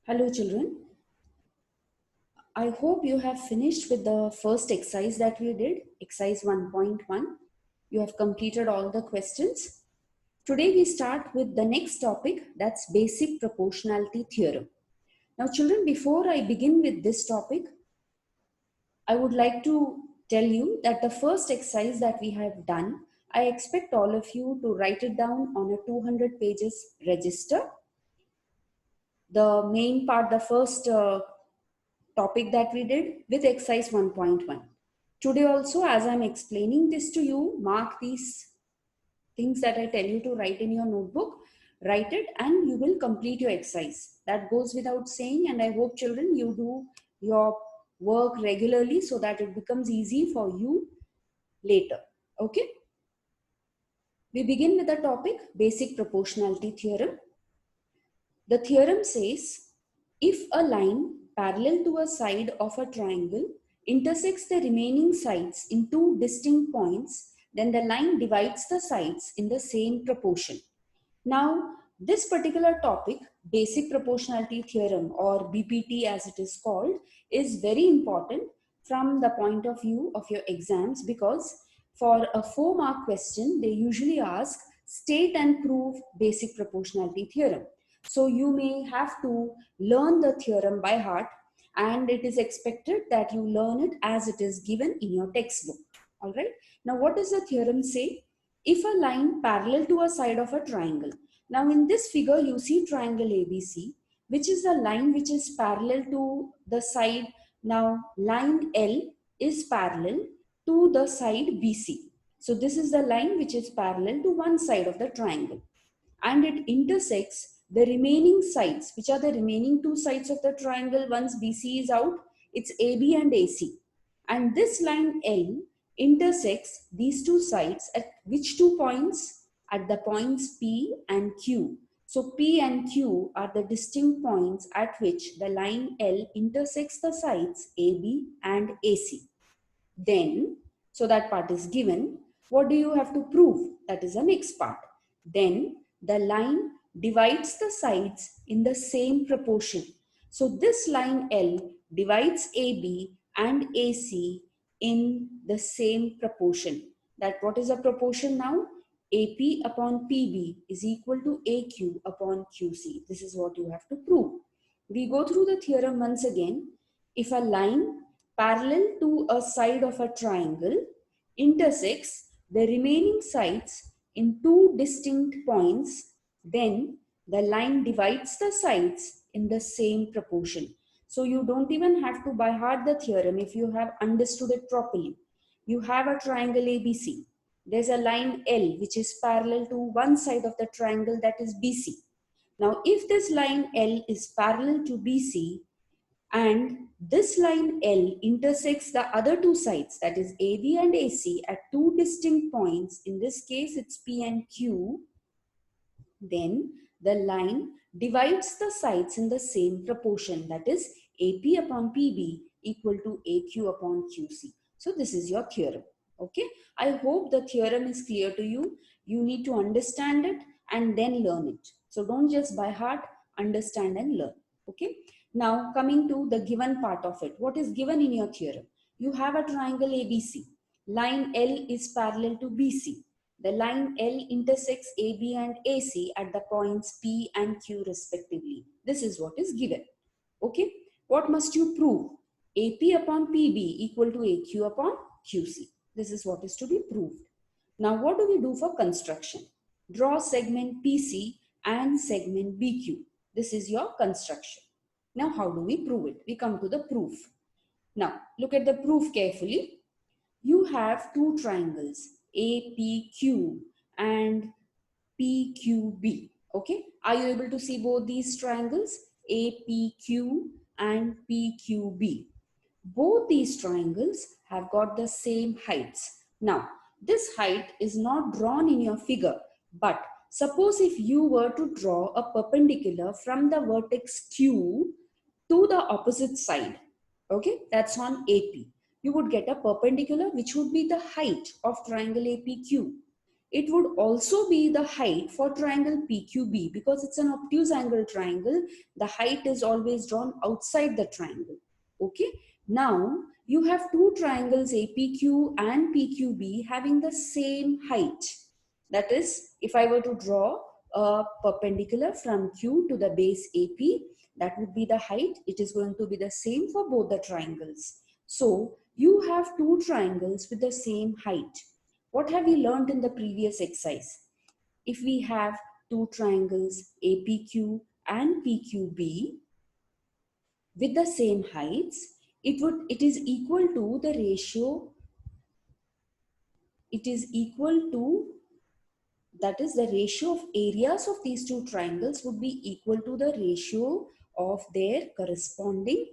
Hello children, I hope you have finished with the first exercise that we did, exercise 1.1. You have completed all the questions. Today we start with the next topic, that's basic proportionality theorem. Now children, before I begin with this topic, I would like to tell you that the first exercise that we have done, I expect all of you to write it down on a 200 pages register. The main part, the first topic that we did with exercise 1.1. Today also, as I'm explaining this to you, mark these things that I tell you to write in your notebook, write it and you will complete your exercise. That goes without saying, and I hope children you do your work regularly so that it becomes easy for you later. Okay? We begin with the topic basic proportionality theorem. The theorem says, if a line parallel to a side of a triangle intersects the remaining sides in two distinct points, then the line divides the sides in the same proportion. Now, this particular topic, basic proportionality theorem or BPT as it is called, is very important from the point of view of your exams, because for a 4-mark question, they usually ask state and prove basic proportionality theorem. So you may have to learn the theorem by heart, and it is expected that you learn it as it is given in your textbook. All right. Now, what does the theorem say? If a line parallel to a side of a triangle. Now in this figure you see triangle ABC, which is the line which is parallel to the side. Now line L is parallel to the side BC. So this is the line which is parallel to one side of the triangle, and it intersects the remaining sides, which are the remaining two sides of the triangle. Once BC is out, it's AB and AC. And this line L intersects these two sides at which two points? At the points P and Q. So P and Q are the distinct points at which the line L intersects the sides AB and AC. Then, so that part is given. What do you have to prove? That is the next part. Then the line divides the sides in the same proportion. So this line L divides AB and AC in the same proportion. That what is the proportion now? AP upon PB is equal to AQ upon QC. This is what you have to prove. We go through the theorem once again. If a line parallel to a side of a triangle intersects the remaining sides in two distinct points, then the line divides the sides in the same proportion. So you don't even have to by heart the theorem if you have understood it properly. You have a triangle ABC. There's a line L which is parallel to one side of the triangle, that is BC. Now if this line L is parallel to BC, and this line L intersects the other two sides, that is AB and AC, at two distinct points, in this case it's P and Q, then the line divides the sides in the same proportion, that is AP upon PB equal to AQ upon QC. So this is your theorem. Okay, I hope the theorem is clear to you. You need to understand it and then learn it. So don't just by heart, understand and learn. Okay, now coming to the given part of it. What is given in your theorem? You have a triangle ABC. Line L is parallel to BC. The line L intersects AB and AC at the points P and Q respectively. This is what is given. Okay. What must you prove? AP upon PB equal to AQ upon QC. This is what is to be proved. Now what do we do for construction? Draw segment PC and segment BQ. This is your construction. Now how do we prove it? We come to the proof. Now look at the proof carefully. You have two triangles, APQ and PQB. Okay, are you able to see both these triangles, APQ and PQB? Both these triangles have got the same heights. Now, this height is not drawn in your figure, but suppose if you were to draw a perpendicular from the vertex Q to the opposite side, okay, that's on AP. You would get a perpendicular which would be the height of triangle APQ. it would also be the height for triangle PQB, because it's an obtuse angle triangle. The height is always drawn outside the triangle. Okay. Now you have two triangles APQ and PQB having the same height. That is, if I were to draw a perpendicular from Q to the base AP, that would be the height. It is going to be the same for both the triangles. So you have two triangles with the same height. What have we learned in the previous exercise? If we have two triangles APQ and PQB with the same heights, it is equal to the ratio, it is equal to, that is, the ratio of areas of these two triangles would be equal to the ratio of their corresponding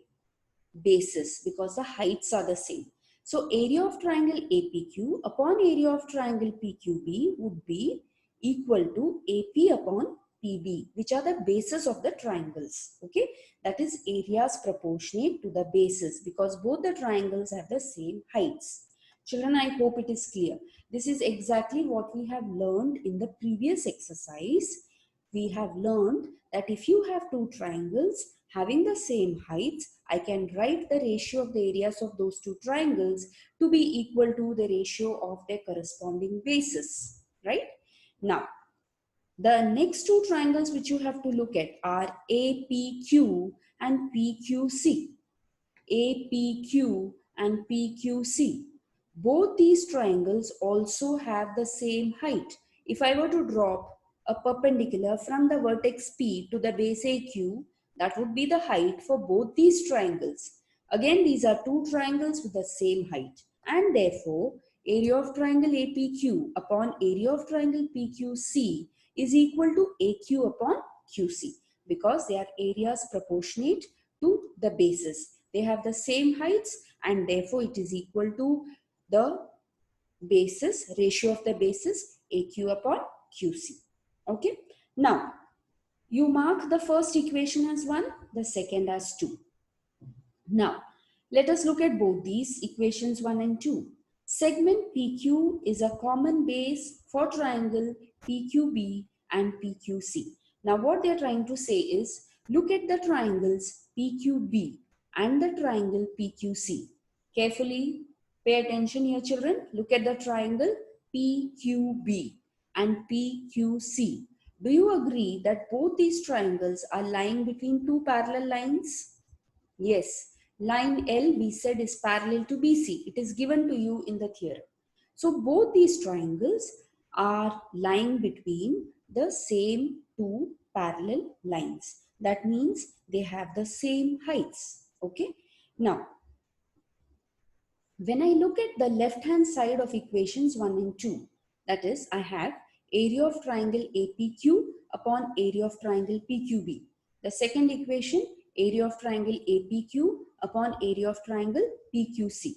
bases, because the heights are the same. So area of triangle APQ upon area of triangle PQB would be equal to AP upon PB, which are the bases of the triangles. Okay, that is areas proportionate to the bases, because both the triangles have the same heights. Children, I hope it is clear. This is exactly what we have learned in the previous exercise. We have learned that if you have two triangles having the same heights, I can write the ratio of the areas of those two triangles to be equal to the ratio of their corresponding bases, right? Now, the next two triangles which you have to look at are APQ and PQC. APQ and PQC. Both these triangles also have the same height. If I were to drop a perpendicular from the vertex P to the base AQ, that would be the height for both these triangles. Again, these are two triangles with the same height, and therefore area of triangle APQ upon area of triangle PQC is equal to AQ upon QC, because they are areas proportionate to the bases. They have the same heights, and therefore it is equal to the basis, ratio of the basis, AQ upon QC. Okay. Now, you mark the first equation as 1, the second as 2. Now, let us look at both these equations 1 and 2. Segment PQ is a common base for triangle PQB and PQC. Now, what they are trying to say is, look at the triangles PQB and the triangle PQC. Carefully pay attention here, children. Look at the triangle PQB and PQC. Do you agree that both these triangles are lying between two parallel lines? Yes. Line L, we said, is parallel to BC. It is given to you in the theorem. So both these triangles are lying between the same two parallel lines. That means they have the same heights. Okay. Now, when I look at the left hand side of equations 1 and 2, that is, I have area of triangle APQ upon area of triangle PQB. The second equation, area of triangle APQ upon area of triangle PQC.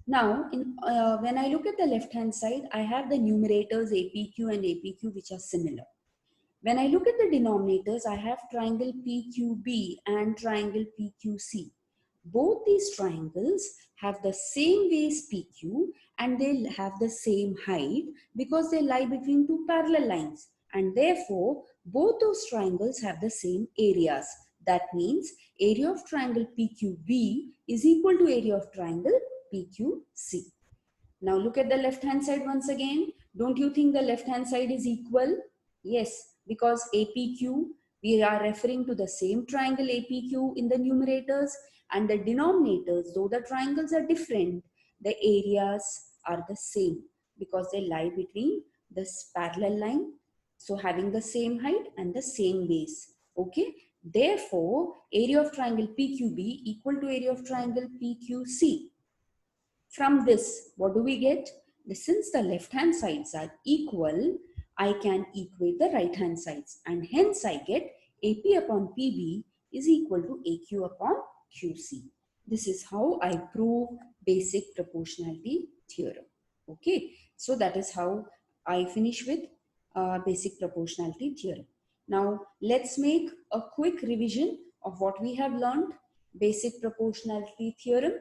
Now, when I look at the left hand side, I have the numerators APQ and APQ, which are similar. When I look at the denominators, I have triangle PQB and triangle PQC. Both these triangles have the same base PQ and they have the same height, because they lie between two parallel lines, and therefore both those triangles have the same areas. That means area of triangle PQB is equal to area of triangle PQC. Now look at the left hand side once again. Don't you think the left hand side is equal? Yes, because APQ, we are referring to the same triangle APQ in the numerators, and the denominators, though the triangles are different, the areas are the same, because they lie between this parallel line, so having the same height and the same base. Okay, therefore area of triangle PQB equal to area of triangle PQC. From this, what do we get? Since the left hand sides are equal, I can equate the right hand sides, and hence I get AP upon PB is equal to AQ upon QC. This is how I prove basic proportionality theorem. Okay, so that is how I finish with basic proportionality theorem. Now let's make a quick revision of what we have learned. Basic proportionality theorem.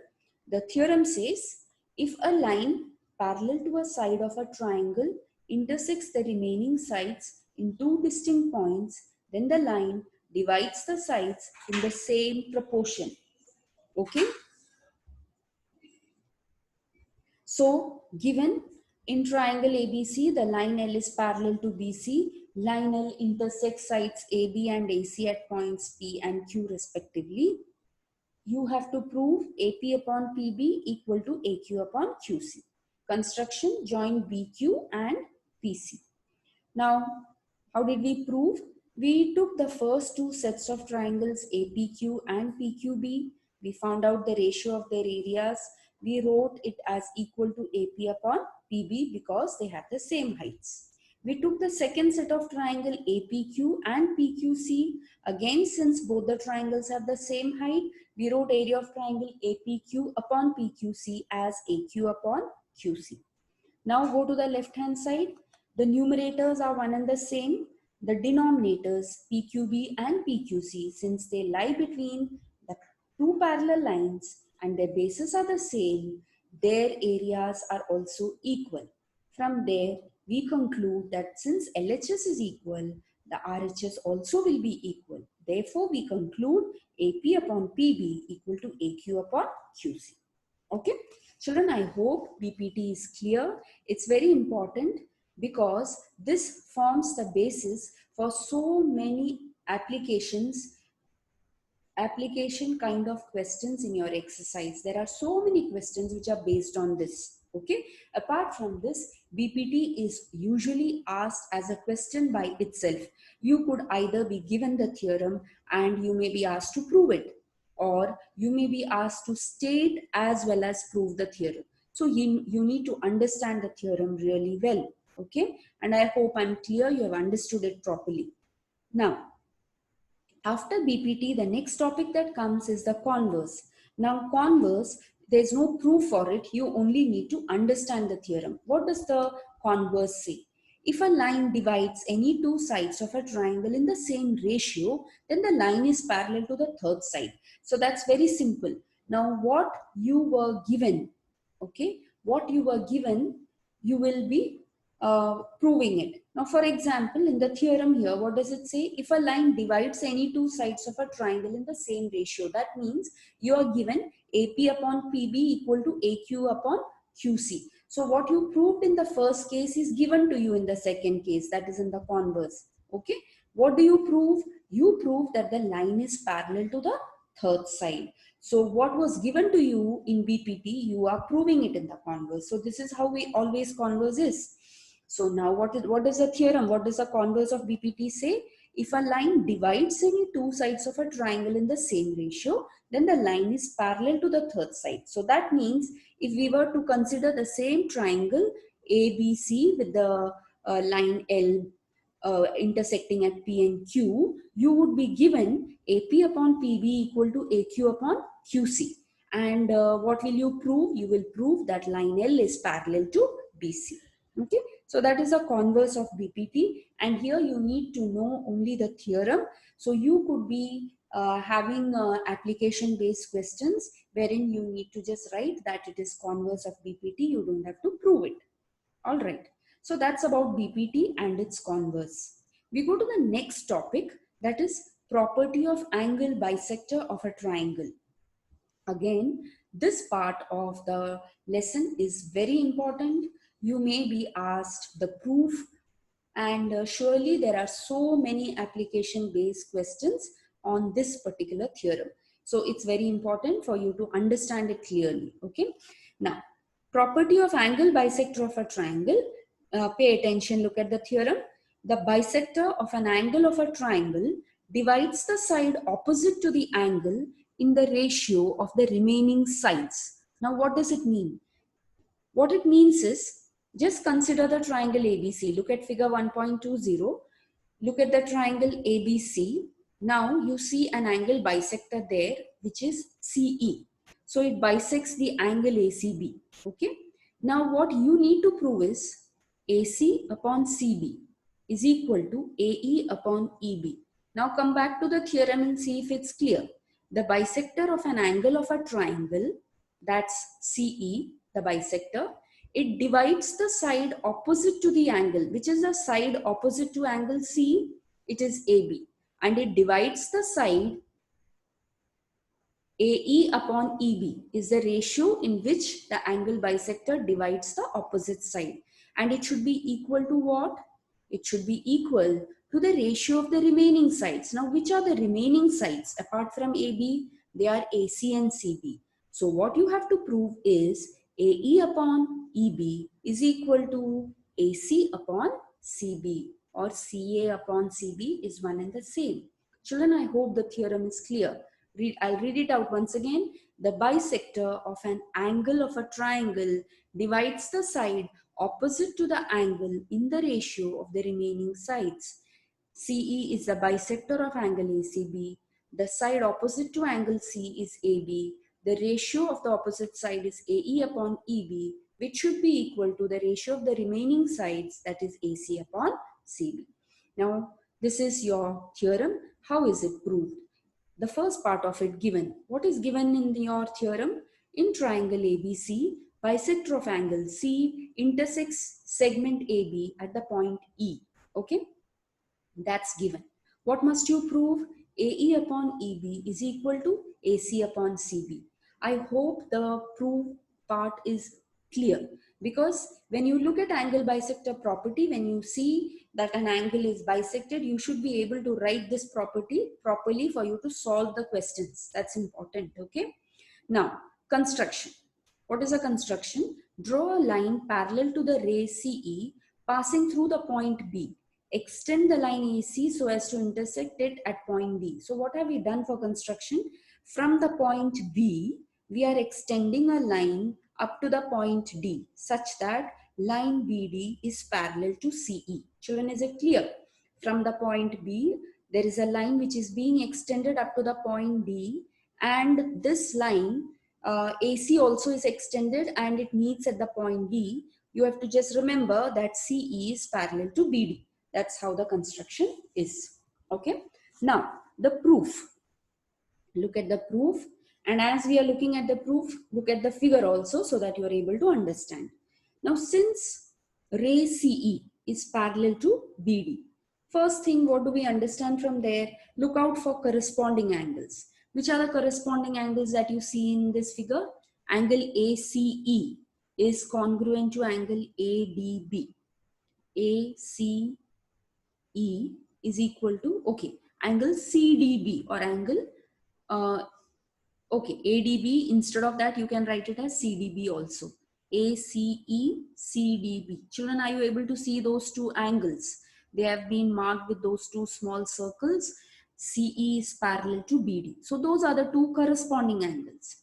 The theorem says, if a line parallel to a side of a triangle intersects the remaining sides in two distinct points, then the line divides the sides in the same proportion. Okay. So given in triangle ABC, the line L is parallel to BC. Line L intersects sides AB and AC at points P and Q respectively. You have to prove AP upon PB equal to AQ upon QC. Construction, join BQ and PC. Now, how did we prove? We took the first two sets of triangles APQ and PQB. We found out the ratio of their areas. We wrote it as equal to AP upon PB because they have the same heights. We took the second set of triangle APQ and PQC. Again, since both the triangles have the same height, we wrote area of triangle APQ upon PQC as AQ upon QC. Now go to the left hand side. The numerators are one and the same. The denominators PQB and PQC, since they lie between the two parallel lines and their bases are the same, their areas are also equal. From there, we conclude that since LHS is equal, the RHS also will be equal. Therefore, we conclude AP upon PB equal to AQ upon QC. Okay. Children, I hope BPT is clear. It's very important because this forms the basis for so many application kind of questions in your exercise. There are so many questions which are based on this. Okay. Apart from this, BPT is usually asked as a question by itself. You could either be given the theorem and you may be asked to prove it, or you may be asked to state as well as prove the theorem. So you need to understand the theorem really well. Okay. And I hope I'm clear, you have understood it properly. Now, after BPT, the next topic that comes is the converse. Now, converse, there's no proof for it. You only need to understand the theorem. What does the converse say? If a line divides any two sides of a triangle in the same ratio, then the line is parallel to the third side. So that's very simple. Now, what you were given, okay, what you were given, you will be proving it. Now, for example, in the theorem here, what does it say? If a line divides any two sides of a triangle in the same ratio, that means you are given AP upon PB equal to AQ upon QC. So what you proved in the first case is given to you in the second case, that is in the converse. Okay. What do you prove? You prove that the line is parallel to the third side. So what was given to you in BPT, you are proving it in the converse. So this is how we always converse is. So now what is the theorem? What does the converse of BPT say? If a line divides any two sides of a triangle in the same ratio, then the line is parallel to the third side. So that means if we were to consider the same triangle ABC with the line L intersecting at P and Q, you would be given AP upon PB equal to AQ upon QC. And what will you prove? You will prove that line L is parallel to BC. Okay. So that is a converse of BPT, and here you need to know only the theorem. So you could be having application based questions wherein you need to just write that it is converse of BPT. You don't have to prove it. All right. So that's about BPT and its converse. We go to the next topic, that is property of angle bisector of a triangle. Again, this part of the lesson is very important. You may be asked the proof, and surely there are so many application based questions on this particular theorem. So it's very important for you to understand it clearly. Okay. Now, property of angle bisector of a triangle. Pay attention, look at the theorem. The bisector of an angle of a triangle divides the side opposite to the angle in the ratio of the remaining sides. Now, what does it mean? What it means is, just consider the triangle ABC. Look at figure 1.20. Look at the triangle ABC. Now you see an angle bisector there, which is CE. So it bisects the angle ACB. Okay. Now what you need to prove is AC upon CB is equal to AE upon EB. Now come back to the theorem and see if it's clear. The bisector of an angle of a triangle, that's CE, the bisector, it divides the side opposite to the angle. Which is the side opposite to angle C? It is AB. And it divides the side AE upon EB is the ratio in which the angle bisector divides the opposite side. And it should be equal to what? It should be equal to the ratio of the remaining sides. Now, which are the remaining sides? Apart from AB, they are AC and CB. So what you have to prove is AE upon EB is equal to AC upon CB, or CA upon CB is one and the same. Children, I hope the theorem is clear. I'll read it out once again. The bisector of an angle of a triangle divides the side opposite to the angle in the ratio of the remaining sides. CE is the bisector of angle ACB. The side opposite to angle C is AB. The ratio of the opposite side is AE upon EB, which should be equal to the ratio of the remaining sides, that is AC upon CB. Now, this is your theorem. How is it proved? The first part of it given. What is given in your theorem? In triangle ABC, bisector of angle C intersects segment AB at the point E. Okay, that's given. What must you prove? AE upon EB is equal to AC upon CB. I hope the proof part is clear, because when you look at angle bisector property, when you see that an angle is bisected, you should be able to write this property properly for you to solve the questions. That's important. Okay. Now, construction. What is a construction? Draw a line parallel to the ray CE passing through the point B. Extend the line AC so as to intersect it at point B. So what have we done for construction? From the point B, we are extending a line up to the point D such that line BD is parallel to CE. Children, is it clear? From the point B, there is a line which is being extended up to the point D, and this line AC also is extended and it meets at the point D. You have to just remember that CE is parallel to BD. That's how the construction is. Okay. Now, the proof. Look at the proof. And as we are looking at the proof, look at the figure also so that you are able to understand. Now, since ray CE is parallel to BD, first thing, what do we understand from there? Look out for corresponding angles. Which are the corresponding angles that you see in this figure? Angle ACE is congruent to angle ADB. ACE is equal to, okay, angle CDB or angle, okay, ADB, instead of that, you can write it as CDB also. ACE, CDB. Children, are you able to see those two angles? They have been marked with those two small circles. CE is parallel to BD. So those are the two corresponding angles.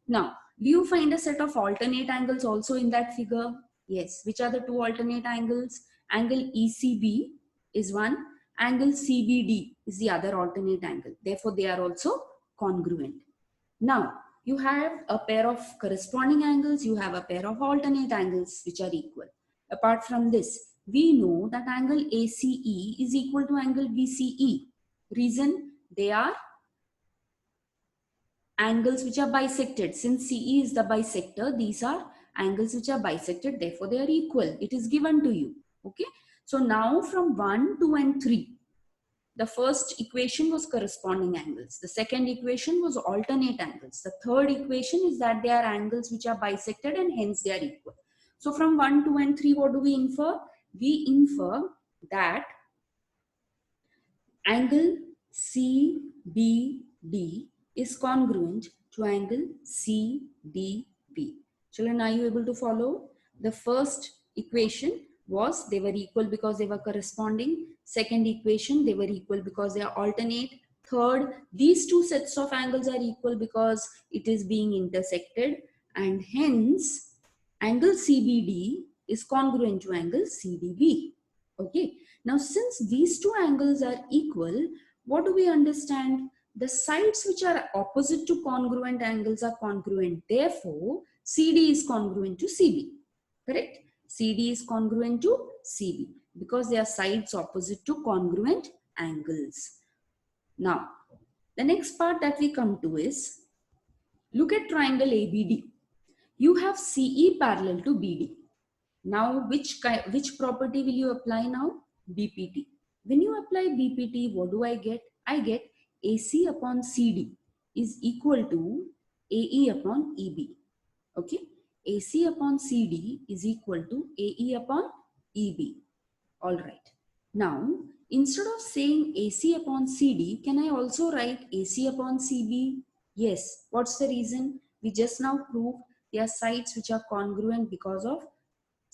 Now, do you find a set of alternate angles also in that figure? Yes. Which are the two alternate angles? Angle ECB is one. Angle CBD is the other alternate angle. Therefore, they are also congruent. Now, you have a pair of corresponding angles, you have a pair of alternate angles which are equal. Apart from this, we know that angle ACE is equal to angle BCE. Reason? They are angles which are bisected. Since CE is the bisector, these are angles which are bisected, therefore they are equal. It is given to you. Okay. So now from 1, 2 and 3, the first equation was corresponding angles. The second equation was alternate angles. The third equation is that they are angles which are bisected and hence they are equal. So from 1, 2 and 3, what do we infer? We infer that angle CBD is congruent to angle CDB. Children, are you able to follow? The first equation was they were equal because they were corresponding. Second equation, they were equal because they are alternate. Third, these two sets of angles are equal because it is being intersected, and hence angle CBD is congruent to angle CDB. Okay. Now, since these two angles are equal, what do we understand? The sides which are opposite to congruent angles are congruent. Therefore, CD is congruent to CB. Correct? CD is congruent to CB because they are sides opposite to congruent angles. Now, the next part that we come to is, look at triangle ABD. You have CE parallel to BD. Now, which property will you apply now? BPT. When you apply BPT, what do I get? I get AC upon CD is equal to AE upon EB. Okay. AC upon CD is equal to AE upon EB. All right. Now, instead of saying AC upon CD, can I also write AC upon CB? Yes. What's the reason? We just now proved there are sides which are congruent because of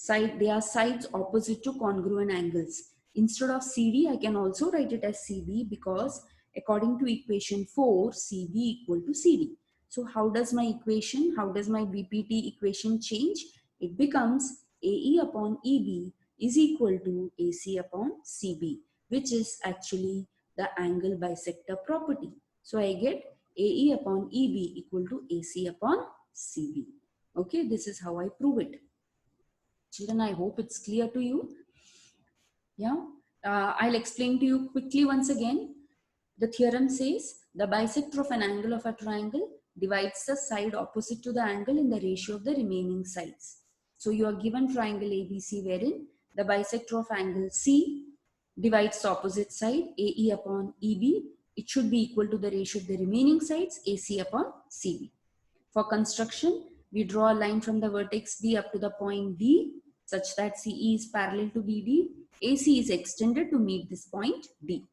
they are sides opposite to congruent angles. Instead of CD, I can also write it as CB because according to equation 4, CB equal to CD. So how does my BPT equation change? It becomes AE upon EB is equal to AC upon CB, which is actually the angle bisector property. So I get AE upon EB equal to AC upon CB. Okay, this is how I prove it. Children, I hope it's clear to you. Yeah, I'll explain to you quickly once again. The theorem says the bisector of an angle of a triangle divides the side opposite to the angle in the ratio of the remaining sides. So you are given triangle ABC wherein the bisector of angle C divides the opposite side AE upon EB. It should be equal to the ratio of the remaining sides AC upon CB. For construction, we draw a line from the vertex B up to the point D such that CE is parallel to BD. AC is extended to meet this point D.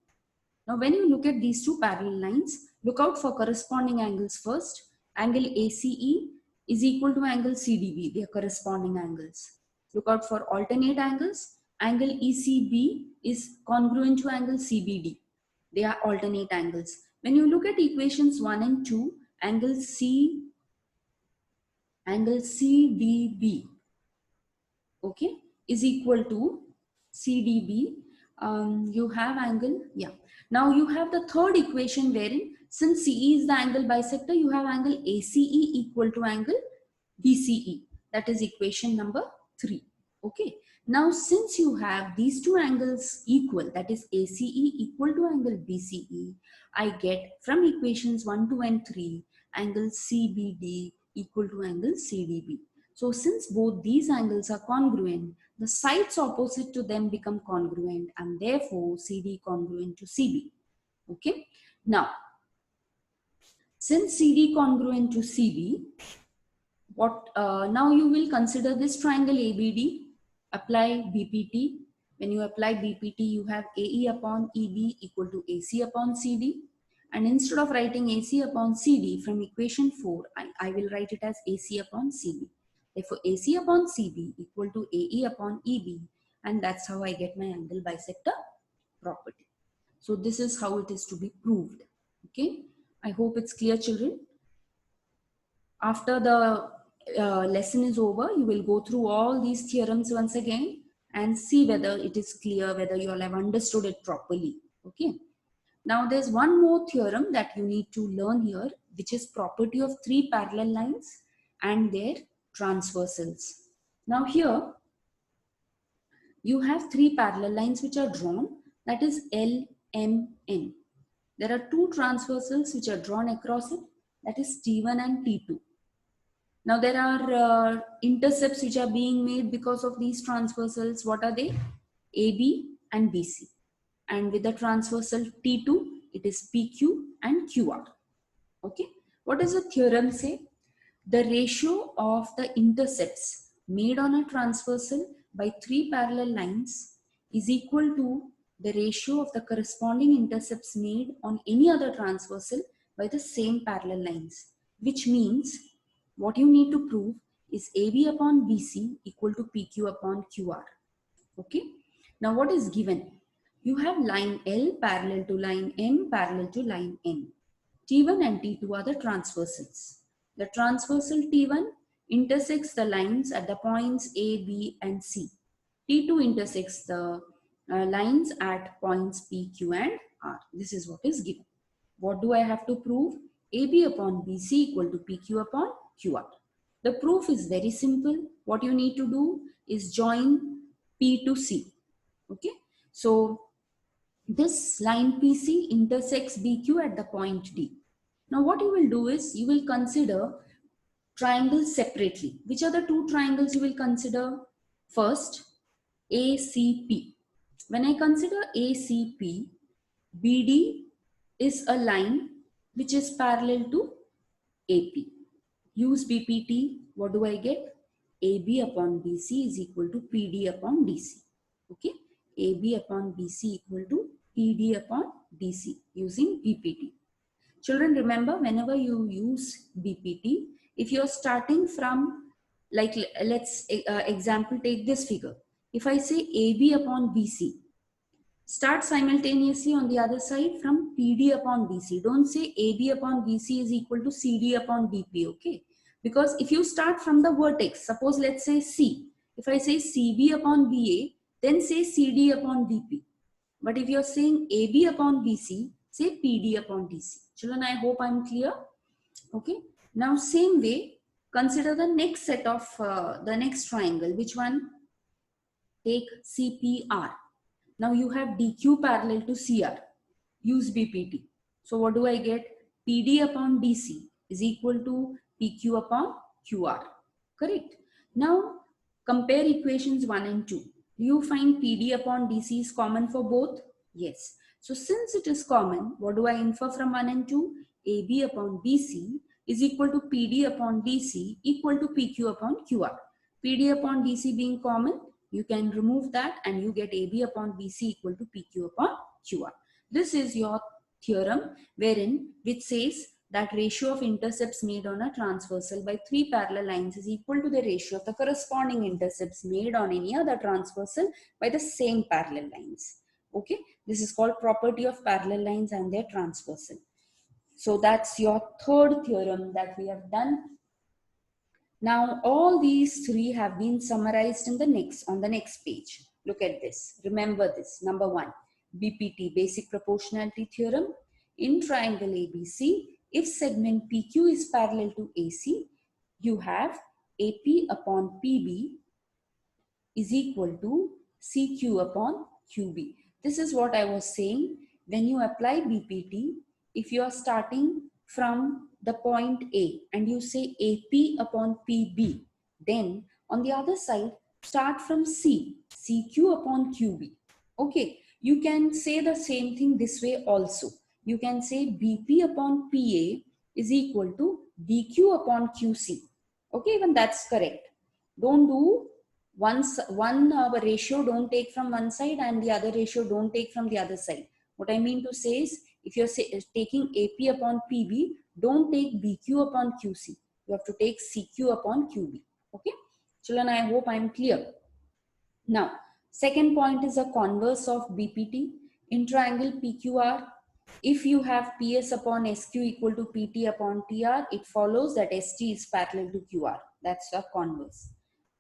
Now, when you look at these two parallel lines, look out for corresponding angles first. Angle ACE is equal to angle CDB, they are corresponding angles. Look out for alternate angles. Angle ECB is congruent to angle CBD. They are alternate angles. When you look at equations 1 and 2, angle CDB, okay, is equal to CDB. You have angle, yeah. Now you have the third equation wherein since CE is the angle bisector, you have angle ACE equal to angle BCE. That is equation number 3. Okay. Now since you have these two angles equal, that is ACE equal to angle BCE, I get from equations 1, 2 and 3 angle CBD equal to angle CDB. So since both these angles are congruent, the sides opposite to them become congruent and therefore CD congruent to CB. Okay. Now, since CD congruent to CB, now you will consider this triangle ABD, apply BPT. When you apply BPT, you have AE upon EB equal to AC upon CD. And instead of writing AC upon CD from equation 4, I will write it as AC upon CB. Therefore, AC upon CB equal to AE upon EB, and that's how I get my angle bisector property. So this is how it is to be proved. Okay, I hope it's clear, children. After the lesson is over, you will go through all these theorems once again and see whether it is clear, whether you all have understood it properly. Okay. Now there's one more theorem that you need to learn here, which is property of three parallel lines and their transversals. Now here you have three parallel lines which are drawn, that is L, M, N. There are two transversals which are drawn across it, that is T1 and T2. Now there are intercepts which are being made because of these transversals. What are they? AB and BC. And with the transversal T2, it is PQ and QR. Okay. What does the theorem say? The ratio of the intercepts made on a transversal by three parallel lines is equal to the ratio of the corresponding intercepts made on any other transversal by the same parallel lines, which means what you need to prove is AB upon BC equal to PQ upon QR. Okay. Now what is given? You have line L parallel to line M parallel to line N. T1 and T2 are the transversals. The transversal T1 intersects the lines at the points A, B and C. T2 intersects the lines at points P, Q and R. This is what is given. What do I have to prove? AB upon BC equal to PQ upon QR. The proof is very simple. What you need to do is join P to C. Okay. So this line PC intersects BQ at the point D. Now what you will do is you will consider triangles separately. Which are the two triangles you will consider? First, ACP. When I consider ACP, BD is a line which is parallel to AP. Use BPT, what do I get? AB upon BC is equal to PD upon DC. Okay, AB upon BC equal to PD upon DC using BPT. Children, remember, whenever you use BPT, if you're starting from, like, let's example, take this figure. If I say AB upon BC, start simultaneously on the other side from PD upon BC. Don't say AB upon BC is equal to CD upon BP, okay? Because if you start from the vertex, suppose let's say C. If I say CB upon BA, then say CD upon BP. But if you're saying AB upon BC, say PD upon DC. Children, I hope I'm clear. Okay. Now, same way, consider the next set of, the next triangle. Which one? Take CPR. Now you have DQ parallel to CR. Use BPT. So what do I get? PD upon DC is equal to PQ upon QR. Correct. Now compare equations 1 and 2. Do you find PD upon DC is common for both? Yes. So since it is common, what do I infer from 1 and 2? AB upon BC is equal to PD upon DC equal to PQ upon QR. PD upon DC being common, you can remove that and you get AB upon BC equal to PQ upon QR. This is your theorem which says that ratio of intercepts made on a transversal by three parallel lines is equal to the ratio of the corresponding intercepts made on any other transversal by the same parallel lines. Okay, this is called property of parallel lines and their transversal. So that's your third theorem that we have done. Now all these three have been summarized in on the next page. Look at this. Remember this. Number 1, BPT, basic proportionality theorem. In triangle ABC, if segment PQ is parallel to AC, you have AP upon PB is equal to CQ upon QB. This is what I was saying. When you apply BPT, if you are starting from the point A and you say AP upon PB, then on the other side, start from C, CQ upon QB. Okay, you can say the same thing this way also. You can say BP upon PA is equal to DQ upon QC. Okay, even that's correct. Don't do one ratio, don't take from one side, and the other ratio don't take from the other side. What I mean to say is, if you're taking AP upon PB, don't take BQ upon QC. You have to take CQ upon QB. Okay, children, I hope I'm clear. Now, second point is a converse of BPT. In triangle PQR, if you have PS upon SQ equal to PT upon TR, it follows that ST is parallel to QR. That's the converse.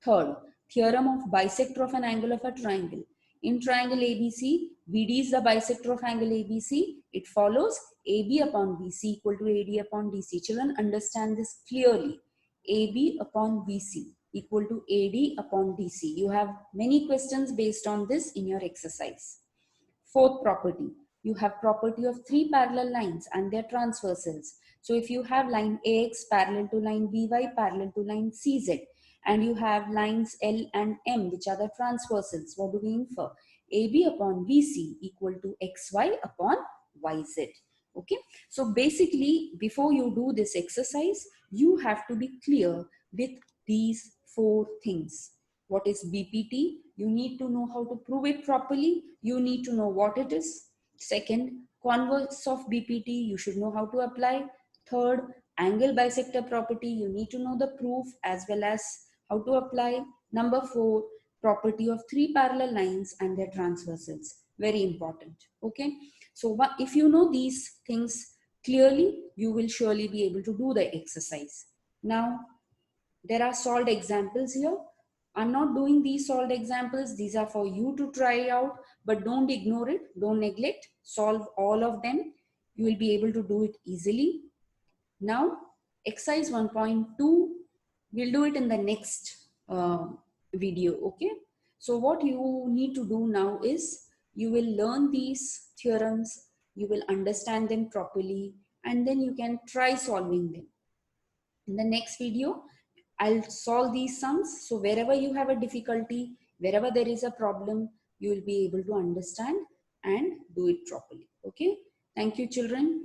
Third, theorem of bisector of an angle of a triangle. In triangle ABC, BD is the bisector of angle ABC. It follows AB upon BC equal to AD upon DC. Children, understand this clearly. AB upon BC equal to AD upon DC. You have many questions based on this in your exercise. Fourth property, you have property of three parallel lines and their transversals. So if you have line AX parallel to line BY parallel to line CZ, and you have lines L and M which are the transversals, what do we infer? AB upon BC equal to XY upon YZ. Okay, so basically before you do this exercise, you have to be clear with these four things. What is BPT? You need to know how to prove it properly. You need to know what it is. Second, converse of BPT, you should know how to apply. Third, angle bisector property, you need to know the proof as well as how to apply. Number 4, property of three parallel lines and their transversals. Very important. Okay. So if you know these things clearly, you will surely be able to do the exercise. Now, there are solved examples here. I'm not doing these solved examples. These are for you to try out, but don't ignore it. Don't neglect. Solve all of them. You will be able to do it easily. Now, exercise 1.2, we'll do it in the next video, okay? So what you need to do now is, you will learn these theorems, you will understand them properly, and then you can try solving them. In the next video, I'll solve these sums. So wherever you have a difficulty, wherever there is a problem, you will be able to understand and do it properly. Okay. Thank you, children.